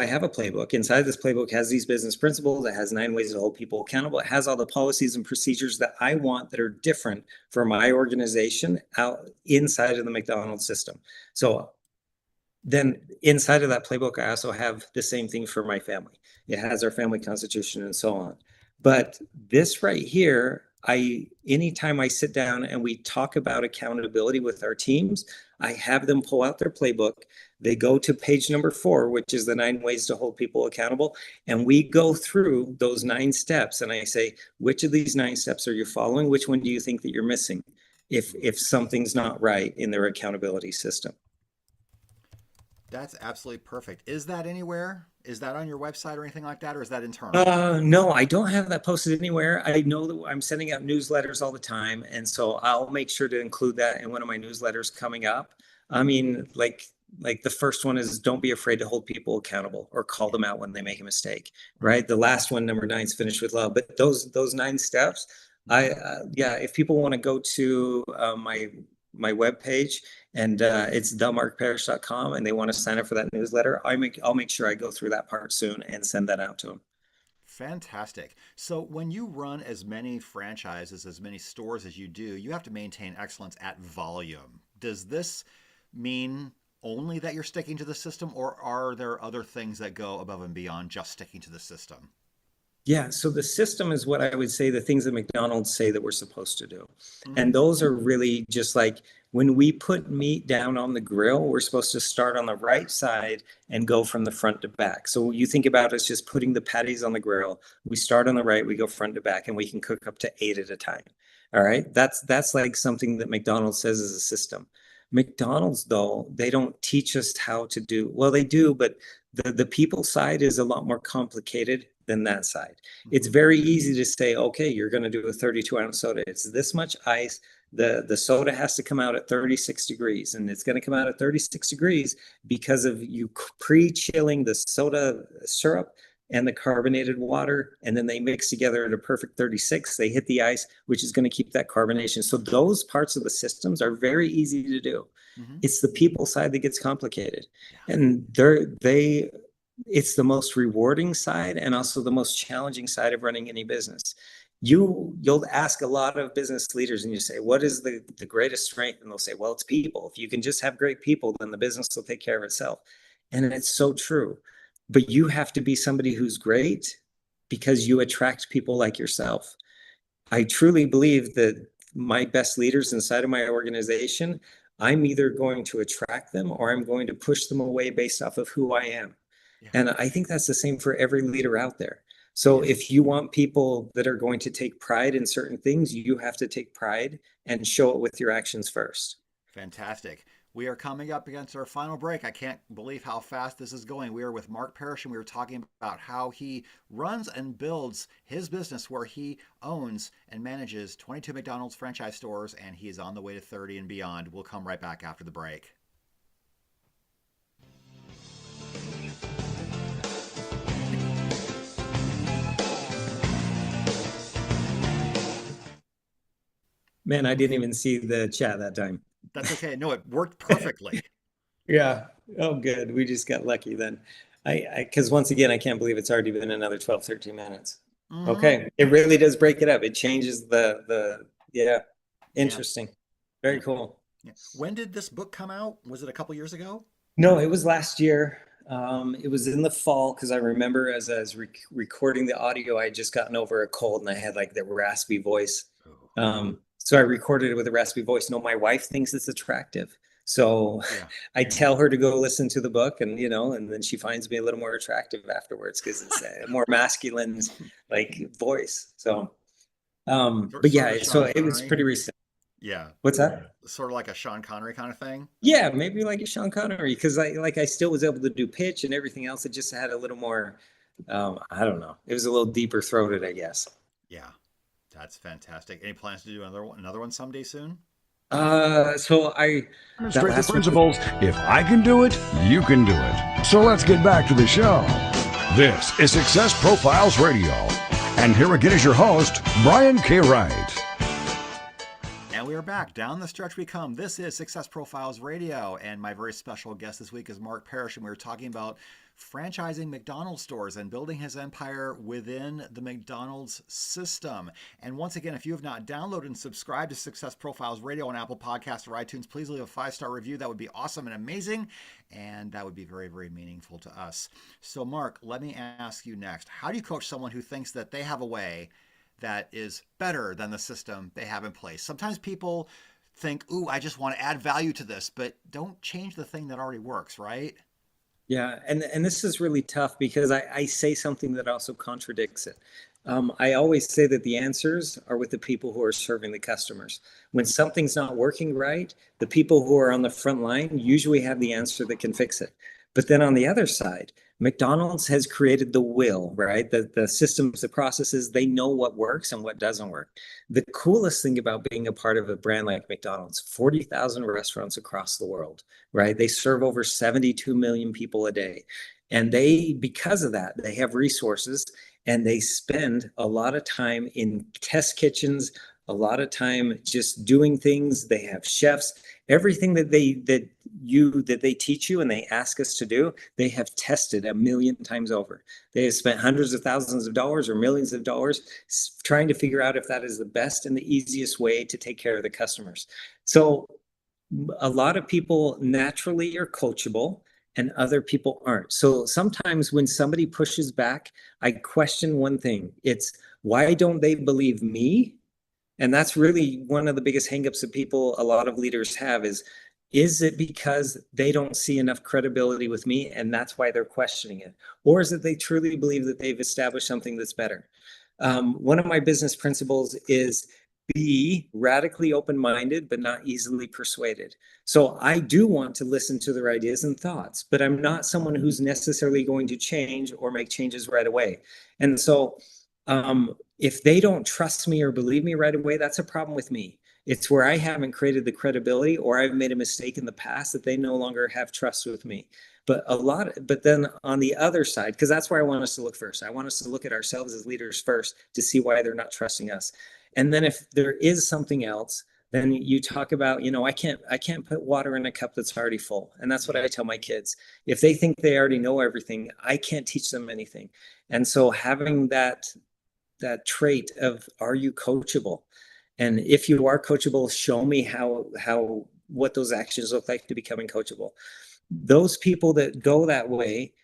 have a playbook. Inside this playbook has these business principles. It has 9 ways to hold people accountable. It has all the policies and procedures that I want that are different for my organization out inside of the McDonald's system. So then inside of that playbook, I also have the same thing for my family. It has our family constitution and so on. But this right here, anytime I sit down and we talk about accountability with our teams, I have them pull out their playbook. They go to page number 4, which is the 9 ways to hold people accountable. And we go through those 9 steps. And I say, which of these 9 steps are you following? Which one do you think that you're missing if something's not right in their accountability system? That's absolutely perfect. Is that anywhere? Is that on your website or anything like that, or is that internal? No, I don't have that posted anywhere. I know that I'm sending out newsletters all the time, and so I'll make sure to include that in one of my newsletters coming up. I mean, like the first one is don't be afraid to hold people accountable or call them out when they make a mistake, right? The last one, number 9, is finish with love. But those 9 steps, yeah, if people want to go to my webpage, and it's themarkparish.com, and they want to sign up for that newsletter, I'll make sure I go through that part soon and send that out to them. Fantastic. So when you run as many franchises, as many stores as you do, you have to maintain excellence at volume. Does this mean only that you're sticking to the system, or are there other things that go above and beyond just sticking to the system? Yeah, so the system is what I would say the things that McDonald's say that we're supposed to do. Mhm. And those are really just like when we put meat down on the grill, we're supposed to start on the right side and go from the front to back. So you think about us just putting the patties on the grill. We start on the right, we go front to back, and we can cook up to 8 at a time. All right. That's like something that McDonald's says is a system. McDonald's, though, they don't teach us how to do, well, they do, but the people side is a lot more complicated than that side. It's very easy to say, okay, you're going to do a 32-ounce soda. It's this much ice. The soda has to come out at 36 degrees, and it's going to come out at 36 degrees because of you pre-chilling the soda syrup and the carbonated water, and then they mix together at a perfect 36. They hit the ice, which is going to keep that carbonation. So those parts of the systems are very easy to do. Mhm. It's the people side that gets complicated, Yeah. and it's the most rewarding side and also the most challenging side of running any business. You'll ask a lot of business leaders and you say, what is the greatest strength? And they'll say, well, it's people. If you can just have great people, then the business will take care of itself. And it's so true. But you have to be somebody who's great because you attract people like yourself. I truly believe that my best leaders inside of my organization, I'm either going to attract them or I'm going to push them away based off of who I am. Yeah. And I think that's the same for every leader out there. So if you want people that are going to take pride in certain things, you have to take pride and show it with your actions first. Fantastic. We are coming up against our final break. I can't believe how fast this is going. We are with Mark Parrish, and we were talking about how he runs and builds his business where he owns and manages 22 McDonald's franchise stores, and he is on the way to 30 and beyond. We'll come right back after the break. Man, I didn't even see the chat that time. That's okay. No, it worked perfectly. Yeah. Oh, good. We just got lucky then. Because once again, I can't believe it's already been another 12, 13 minutes. Mhm. Okay. It really does break it up. It changes yeah. Interesting. Very cool. Yeah. When did this book come out? Was it a couple years ago? No, it was last year. It was in the fall because I remember as I was recording the audio, I had just gotten over a cold and I had like the raspy voice. So I recorded it with a raspy voice. No, my wife thinks it's attractive. So Yeah. I tell her to go listen to the book and, and then she finds me a little more attractive afterwards because it's a more masculine like voice. So, but yeah, Sort of so Sean it was Connery. pretty recent. Yeah. What's that? Sort of like a Sean Connery kind of thing. Yeah, maybe like a Sean Connery because I still was able to do pitch and everything else. It just had a little more, I don't know. It was a little deeper throated, I guess. Yeah. That's fantastic. Any plans to do another one someday soon? So I Demonstrate the principles. If I can do it, you can do it. So let's get back to the show. This is Success Profiles Radio. And here again is your host, Brian K. Wright. And we are back. Down the stretch we come. This is Success Profiles Radio. And my very special guest this week is Mark Parrish. And we were talking about franchising McDonald's stores and building his empire within the McDonald's system. And once again, if you have not downloaded and subscribed to Success Profiles Radio on Apple Podcasts or iTunes, please leave a 5-star review. That would be awesome and amazing. And that would be very, very meaningful to us. So Mark, let me ask you next. How do you coach someone who thinks that they have a way that is better than the system they have in place? Sometimes people think, ooh, I just want to add value to this, but don't change the thing that already works, right? Yeah, and this is really tough because I say something that also contradicts it. I always say that the answers are with the people who are serving the customers. When something's not working right, the people who are on the front line usually have the answer that can fix it. But then on the other side, McDonald's has created the will, right? The systems, the processes, they know what works and what doesn't work. The coolest thing about being a part of a brand like McDonald's, 40,000 restaurants across the world, right? They serve over 72 million people a day. And because of that, they have resources and they spend a lot of time in test kitchens, a lot of time just doing things. They have chefs. Everything that they teach you and they ask us to do, they have tested 1 million times over. They have spent hundreds of thousands of dollars or millions of dollars trying to figure out if that is the best and the easiest way to take care of the customers. So A lot of people naturally are coachable and other people aren't. So sometimes when somebody pushes back, I question one thing. It's why don't they believe me? And that's really one of the biggest hangups that people, a lot of leaders have is it because they don't see enough credibility with me and that's why they're questioning it? Or is it they truly believe that they've established something that's better? One of my business principles is be radically open-minded, but not easily persuaded. So I do want to listen to their ideas and thoughts, but I'm not someone who's necessarily going to change or make changes right away. And so if they don't trust me or believe me right away, that's a problem with me. It's where I haven't created the credibility or I've made a mistake in the past that they no longer have trust with me. But then on the other side, because that's where I want us to look first. I want us to look at ourselves as leaders first to see why they're not trusting us. And then if there is something else, then you talk about, I can't put water in a cup that's already full. And that's what I tell my kids. If they think they already know everything, I can't teach them anything. And so having that trait of, are you coachable? And if you are coachable, show me what those actions look like to becoming coachable. Those people that go that way,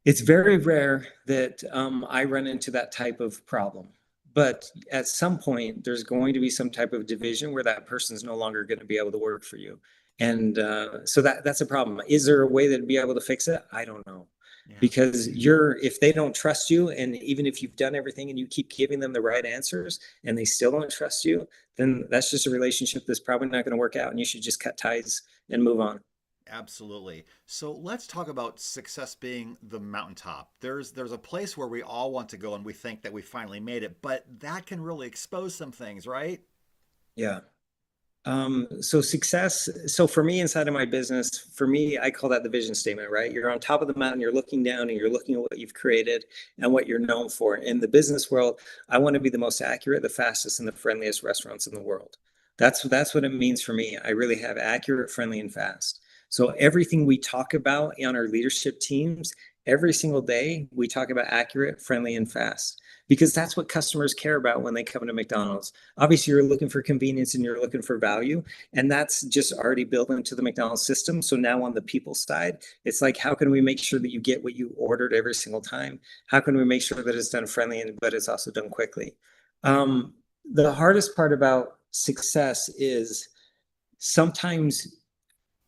it's very rare that I run into that type of problem. But at some point, there's going to be some type of division where that person's no longer going to be able to work for you. And so that's a problem. Is there a way to be able to fix it? I don't know. Yeah. Because if they don't trust you, and even if you've done everything and you keep giving them the right answers and they still don't trust you, then that's just a relationship that's probably not going to work out, and you should just cut ties and move on. Absolutely. So let's talk about success being the mountaintop. There's a place where we all want to go and we think that we finally made it, but that can really expose some things, right? Yeah. So success. So for me, inside of my business, I call that the vision statement, right? You're on top of the mountain, you're looking down and you're looking at what you've created and what you're known for. In the business world, I want to be the most accurate, the fastest, and the friendliest restaurants in the world. That's what it means for me. I really have accurate, friendly, and fast. So everything we talk about on our leadership teams, every single day, we talk about accurate, friendly, and fast, because that's what customers care about when they come to McDonald's. Obviously, you're looking for convenience and you're looking for value, and that's just already built into the McDonald's system. So now on the people side, it's like, how can we make sure that you get what you ordered every single time? How can we make sure that it's done friendly, but it's also done quickly? The hardest part about success is sometimes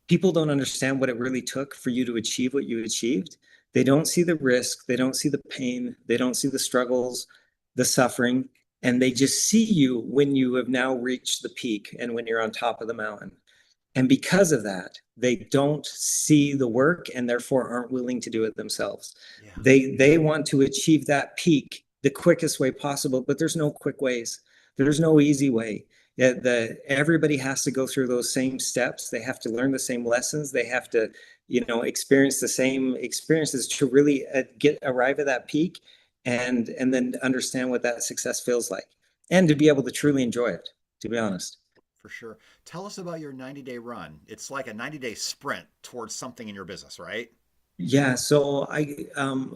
people don't understand what it really took for you to achieve what you achieved. They don't see the risk, they don't see the pain, they don't see the struggles, the suffering, and they just see you when you have now reached the peak and when you're on top of the mountain. And because of that, they don't see the work and therefore aren't willing to do it themselves. Yeah. They want to achieve that peak the quickest way possible, but there's no quick ways. There's no easy way. Everybody has to go through those same steps. They have to learn the same lessons. They have to, experience the same experiences to really arrive at that peak and then understand what that success feels like and to be able to truly enjoy it, to be honest. For sure. Tell us about your 90-day run. It's like a 90-day sprint towards something in your business, right? Yeah, so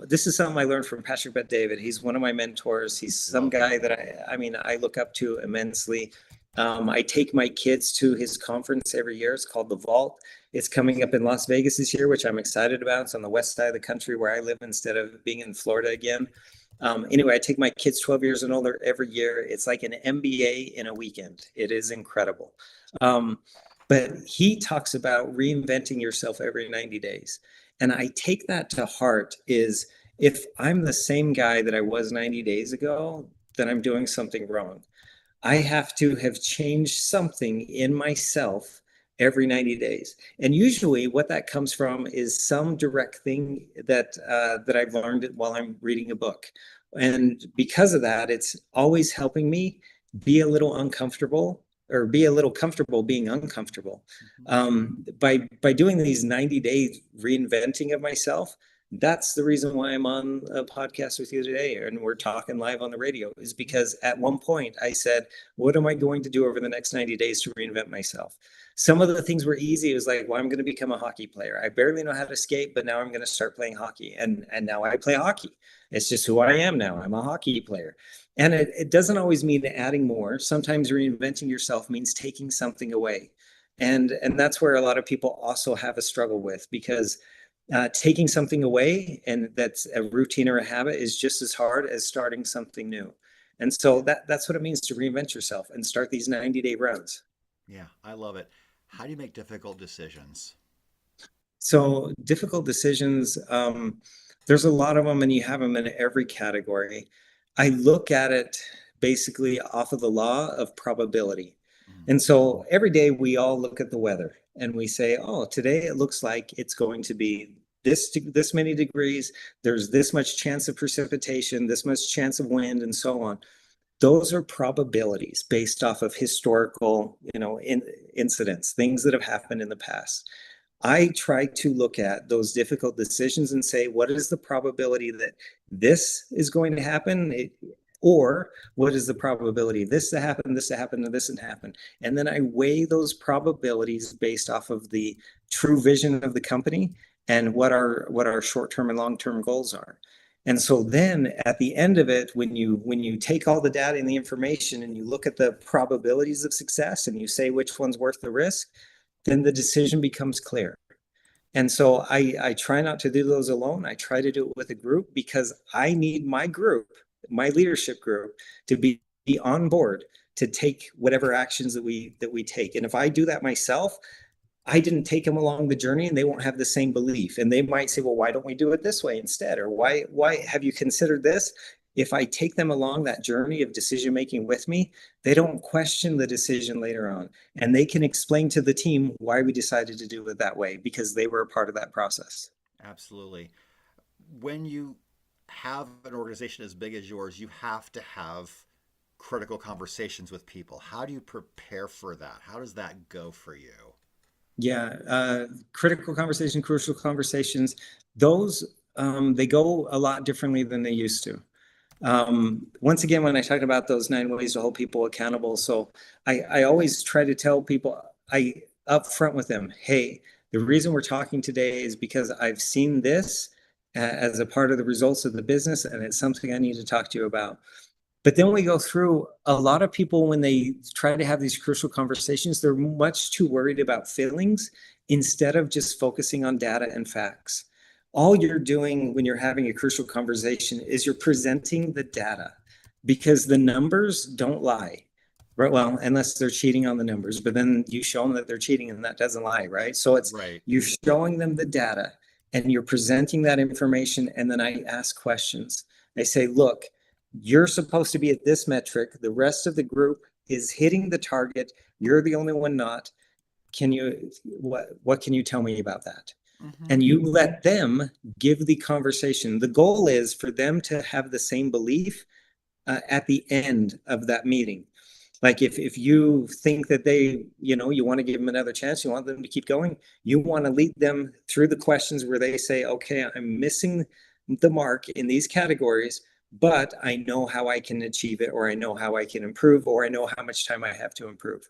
this is something I learned from Patrick Bet-David. He's one of my mentors. He's some guy that I look up to immensely. I take my kids to his conference every year. It's called The Vault. It's coming up in Las Vegas this year, which I'm excited about. It's on the west side of the country where I live instead of being in Florida again. Anyway, I take my kids 12 years and older every year. It's like an MBA in a weekend. It is incredible. But he talks about reinventing yourself every 90 days. And I take that to heart is if I'm the same guy that I was 90 days ago, then I'm doing something wrong. I have to have changed something in myself every 90 days. And usually what that comes from is some direct thing that I've learned while I'm reading a book. And because of that, it's always helping me be a little uncomfortable or be a little comfortable being uncomfortable. By doing these 90-day reinventing of myself, that's the reason why I'm on a podcast with you today and we're talking live on the radio, is because at one point I said, what am I going to do over the next 90 days to reinvent myself? Some of the things were easy. It was like, well, I'm going to become a hockey player. I barely know how to skate, but now I'm going to start playing hockey. And now I play hockey. It's just who I am now. I'm a hockey player. And it doesn't always mean adding more. Sometimes reinventing yourself means taking something away. And that's where a lot of people also have a struggle with, because taking something away and that's a routine or a habit is just as hard as starting something new. And so that's what it means to reinvent yourself and start these 90-day runs. Yeah, I love it. How do you make difficult decisions? So difficult decisions, there's a lot of them, and you have them in every category. I look at it basically off of the law of probability. Mhm. And so every day we all look at the weather and we say, oh, today it looks like it's going to be this many degrees. There's this much chance of precipitation, this much chance of wind, and so on. Those are probabilities based off of historical, incidents, things that have happened in the past. I try to look at those difficult decisions and say, what is the probability that this is going to happen? Or what is the probability of this to happen, this to happen, and this to happen? And then I weigh those probabilities based off of the true vision of the company and what our short-term and long-term goals are. And so then at the end of it, when you take all the data and the information and you look at the probabilities of success and you say which one's worth the risk, then the decision becomes clear. And so I try not to do those alone. I try to do it with a group, because I need my group, my leadership group, to be on board to take whatever actions that we take. And if I do that myself, I didn't take them along the journey, and they won't have the same belief. And they might say, well, why don't we do it this way instead? Or why have you considered this? If I take them along that journey of decision making with me, they don't question the decision later on. And they can explain to the team why we decided to do it that way, because they were a part of that process. Absolutely. When you have an organization as big as yours, you have to have critical conversations with people. How do you prepare for that? How does that go for you? Yeah, critical conversation, crucial conversations, those they go a lot differently than they used to. Once again, when I talk about those 9 ways to hold people accountable, so I always try to tell people, I up front with them, hey, the reason we're talking today is because I've seen this as a part of the results of the business, and it's something I need to talk to you about. But then we go through, a lot of people, when they try to have these crucial conversations, they're much too worried about feelings instead of just focusing on data and facts. All you're doing when you're having a crucial conversation is you're presenting the data, because the numbers don't lie, right? Well, unless they're cheating on the numbers, but then you show them that they're cheating and that doesn't lie, right? So it's, Right. you're showing them the data and you're presenting that information. And then I ask questions. I say, look, you're supposed to be at this metric. The rest of the group is hitting the target. You're the only one not. What can you tell me about that? Mm-hmm. And you let them give the conversation. The goal is for them to have the same belief at the end of that meeting. Like if you think that they, you want to give them another chance, you want them to keep going, you want to lead them through the questions where they say, okay, I'm missing the mark in these categories, but I know how I can achieve it, or I know how I can improve, or I know how much time I have to improve.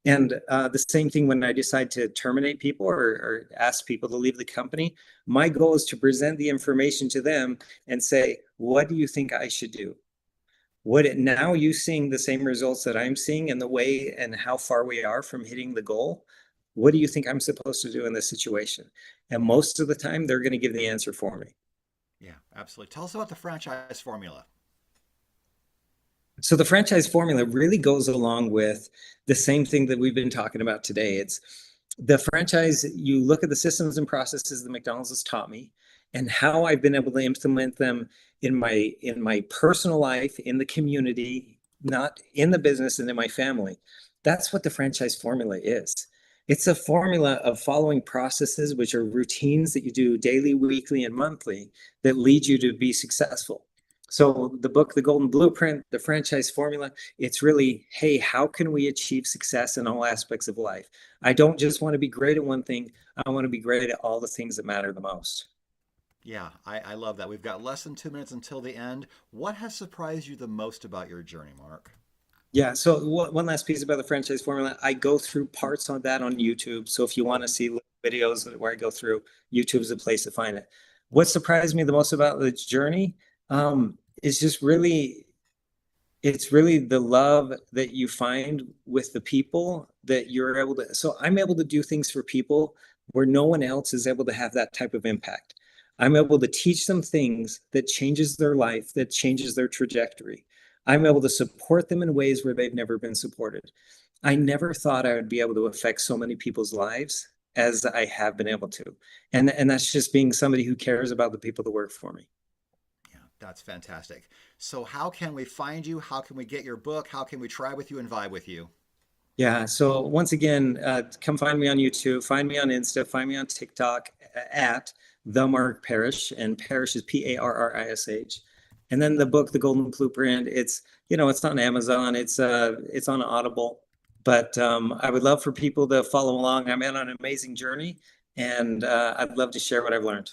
And the same thing when I decide to terminate people or ask people to leave the company, my goal is to present the information to them and say, what do you think I should do? Now you seeing the same results that I'm seeing, and the way and how far we are from hitting the goal, what do you think I'm supposed to do in this situation? And most of the time, they're going to give the answer for me. Yeah, absolutely. Tell us about the franchise formula. So the franchise formula really goes along with the same thing that we've been talking about today. It's the franchise. You look at the systems and processes that McDonald's has taught me, and how I've been able to implement them in my personal life, in the community, not in the business, and in my family. That's what the franchise formula is. It's a formula of following processes, which are routines that you do daily, weekly, and monthly, that lead you to be successful. So the book, The Golden Blueprint, the franchise formula, it's really, hey, how can we achieve success in all aspects of life? I don't just want to be great at one thing. I want to be great at all the things that matter the most. Yeah, I love that. We've got less than 2 minutes until the end. What has surprised you the most about your journey, Mark? Yeah. So one last piece about the franchise formula, I go through parts on that on YouTube. So if you want to see videos where I go through, YouTube is the place to find it. What surprised me the most about the journey is just really It's really the love that you find with the people that you're able to. So I'm able to do things for people where no one else is able to have that type of impact. I'm able to teach them things that changes their life, that changes their trajectory. I'm able to support them in ways where they've never been supported. I never thought I would be able to affect so many people's lives as I have been able to. And that's just being somebody who cares about the people that work for me. Yeah, that's fantastic. So, how can we find you? How can we get your book? How can we try with you and vibe with you? Yeah. So once again, come find me on YouTube, find me on Insta, find me on TikTok at the Mark Parrish, and Parrish is Parrish. And then the book, The Golden Blueprint, it's on Amazon, it's on Audible. But I would love for people to follow along. I'm on an amazing journey, and I'd love to share what I've learned.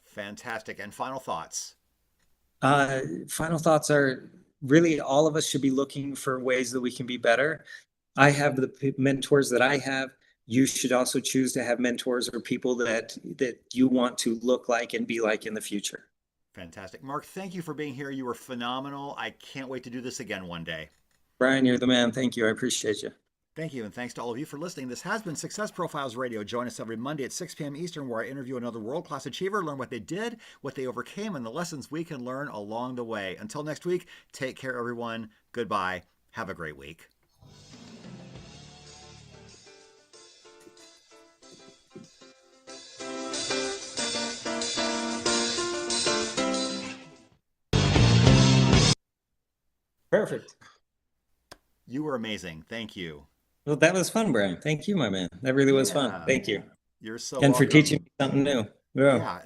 Fantastic. And final thoughts. Final thoughts are really all of us should be looking for ways that we can be better. I have the mentors that I have. You should also choose to have mentors or people that you want to look like and be like in the future. Fantastic. Mark, thank you for being here. You were phenomenal. I can't wait to do this again one day. Brian, you're the man. Thank you. I appreciate you. Thank you, and thanks to all of you for listening. This has been Success Profiles Radio. Join us every Monday at 6 p.m. Eastern, where I interview another world-class achiever, learn what they did, what they overcame, and the lessons we can learn along the way. Until next week, take care, everyone. Goodbye. Have a great week. Perfect. You were amazing. Thank you. Well, that was fun, Brian. Thank you, my man. That really was fun. Yeah. Thank you. You're so And for welcome. teaching me something new. Yeah. Yeah.